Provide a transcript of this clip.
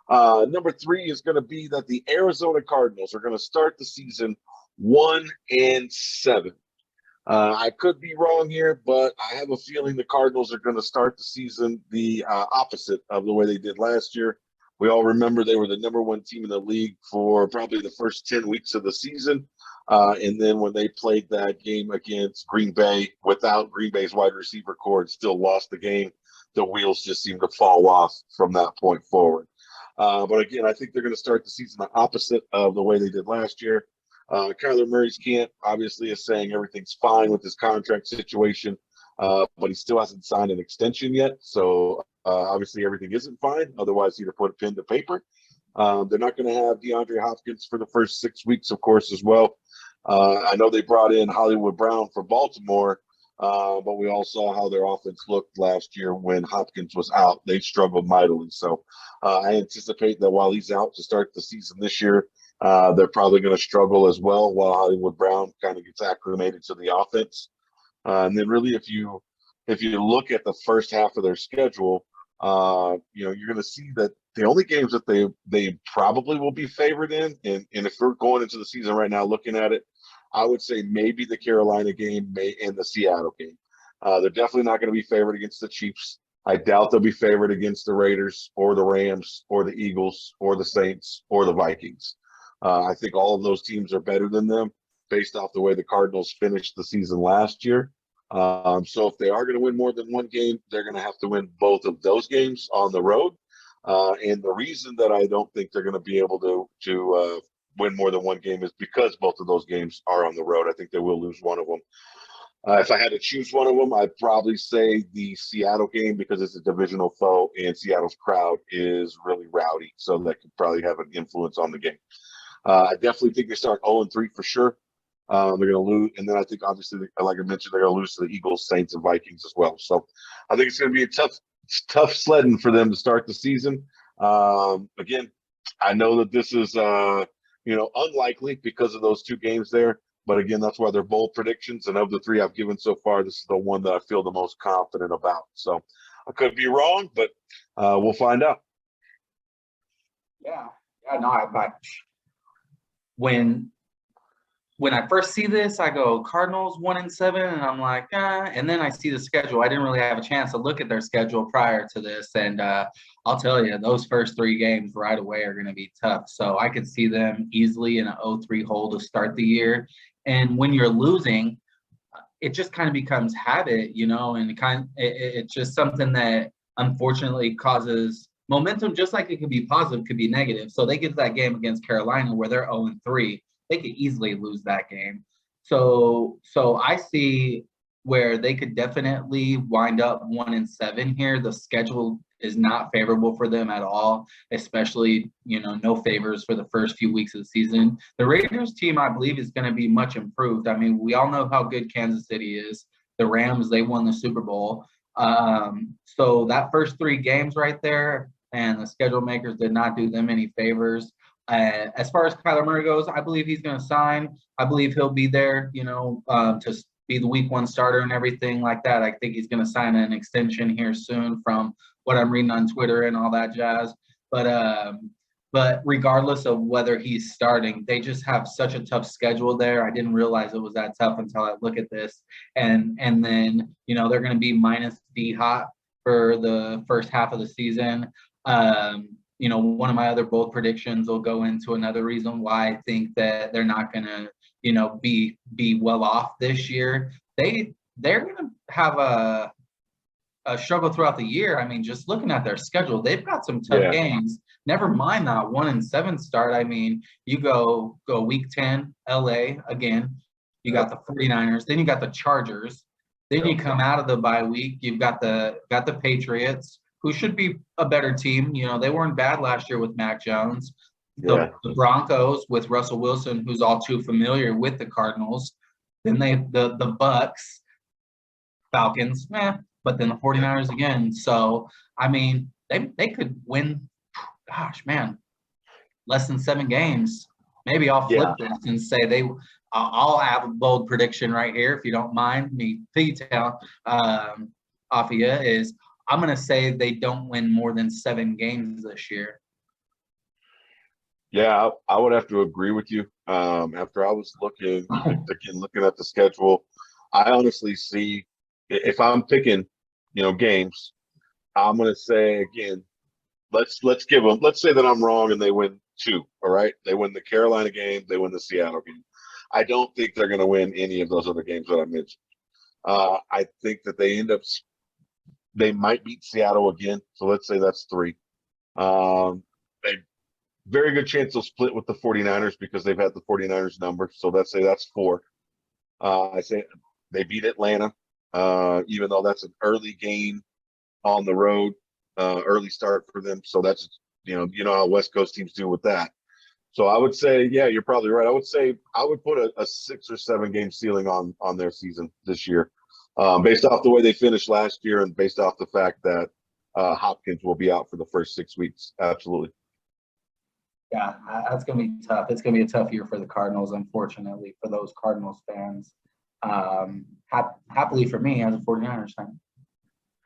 Number three is going to be that the Arizona Cardinals are going to start the season 1-7. I could be wrong here, but I have a feeling the Cardinals are going to start the season the opposite of the way they did last year. We all remember they were the number one team in the league for probably the first 10 weeks of the season. And then when they played that game against Green Bay without Green Bay's wide receiver core and still lost the game, the wheels just seemed to fall off from that point forward. But again, I think they're going to start the season the opposite of the way they did last year. Kyler Murray's camp obviously is saying everything's fine with his contract situation, but he still hasn't signed an extension yet. So obviously everything isn't fine. Otherwise, he'd have put a pen to paper. They're not going to have DeAndre Hopkins for the first 6 weeks, of course, as well. I know they brought in Hollywood Brown for Baltimore, but we all saw how their offense looked last year when Hopkins was out. They struggled mightily. So I anticipate that while he's out to start the season this year, they're probably going to struggle as well while Hollywood Brown kind of gets acclimated to the offense. And then really, if you look at the first half of their schedule, you're going to see that the only games that they probably will be favored in, and if we're going into the season right now looking at it, I would say maybe the Carolina game and the Seattle game. They're definitely not going to be favored against the Chiefs. I doubt they'll be favored against the Raiders or the Rams or the Eagles or the Saints or the Vikings. I think all of those teams are better than them based off the way the Cardinals finished the season last year. So if they are going to win more than one game, they're going to have to win both of those games on the road. And the reason that I don't think they're going to be able to win more than one game is because both of those games are on the road. I think they will lose one of them. If I had to choose one of them, I'd probably say the Seattle game because it's a divisional foe and Seattle's crowd is really rowdy. So that could probably have an influence on the game. I definitely think they start 0-3 for sure. They're going to lose. And then I think, obviously, like I mentioned, they're going to lose to the Eagles, Saints, and Vikings as well. So I think it's going to be a tough sledding for them to start the season. Again, I know that this is, unlikely because of those two games there. But again, that's why they're bold predictions. And of the three I've given so far, this is the one that I feel the most confident about. So I could be wrong, but we'll find out. Yeah, no, when I first see this, I go Cardinals 1-7, and I'm like, and then I see the schedule. I didn't really have a chance to look at their schedule prior to this, and I'll tell you, those first three games right away are going to be tough. So I could see them easily in an 0-3 hole to start the year. And when you're losing, it just kind of becomes habit, and it's just something that unfortunately causes momentum, just like it could be positive, could be negative. So they get to that game against Carolina where they're 0-3. They could easily lose that game. So I see where they could definitely wind up 1-7 here. The schedule is not favorable for them at all, especially, no favors for the first few weeks of the season. The Raiders team, I believe, is going to be much improved. I mean, we all know how good Kansas City is. The Rams, they won the Super Bowl. So that first three games right there, and the schedule makers did not do them any favors. As far as Kyler Murray goes, I believe he's going to sign. I believe he'll be there, to be the week one starter and everything like that. I think he's going to sign an extension here soon from what I'm reading on Twitter and all that jazz. But regardless of whether he's starting, they just have such a tough schedule there. I didn't realize it was that tough until I look at this. And then, they're going to be minus D-Hop for the first half of the season. One of my other bold predictions will go into another reason why I think that they're not going to, be well off this year. They're going to have a struggle throughout the year. I mean, just looking at their schedule, they've got some tough games. Never mind that 1-7 start. I mean, you go week 10, LA again. You got the 49ers, then you got the Chargers. Then you come out of the bye week, you've got the Patriots, who should be a better team. They weren't bad last year with Mac Jones. The Broncos with Russell Wilson, who's all too familiar with the Cardinals. Then the Bucks, Falcons, but then the 49ers again. So, I mean, they could win, less than 7 games. Maybe I'll flip this and say I'll have a bold prediction right here, if you don't mind me detail off of you, is I'm going to say they don't win more than 7 games this year. Yeah, I would have to agree with you. After I was looking again, looking at the schedule, I honestly see if I'm picking, games, I'm gonna say again, let's give them. Let's say that I'm wrong and they win two. All right, they win the Carolina game, they win the Seattle game. I don't think they're going to win any of those other games that I mentioned. I think that they might beat Seattle again. So let's say that's three. A very good chance they'll split with the 49ers because they've had the 49ers number. So let's say that's four. I say they beat Atlanta, even though that's an early game on the road, early start for them. So that's how West Coast teams do with that. So I would say, yeah, you're probably right. I would say I would put a 6 or 7 game ceiling on their season this year, based off the way they finished last year and based off the fact that Hopkins will be out for the first 6 weeks. Absolutely. Yeah, that's going to be tough. It's going to be a tough year for the Cardinals, unfortunately, for those Cardinals fans. Happily for me as a 49ers fan.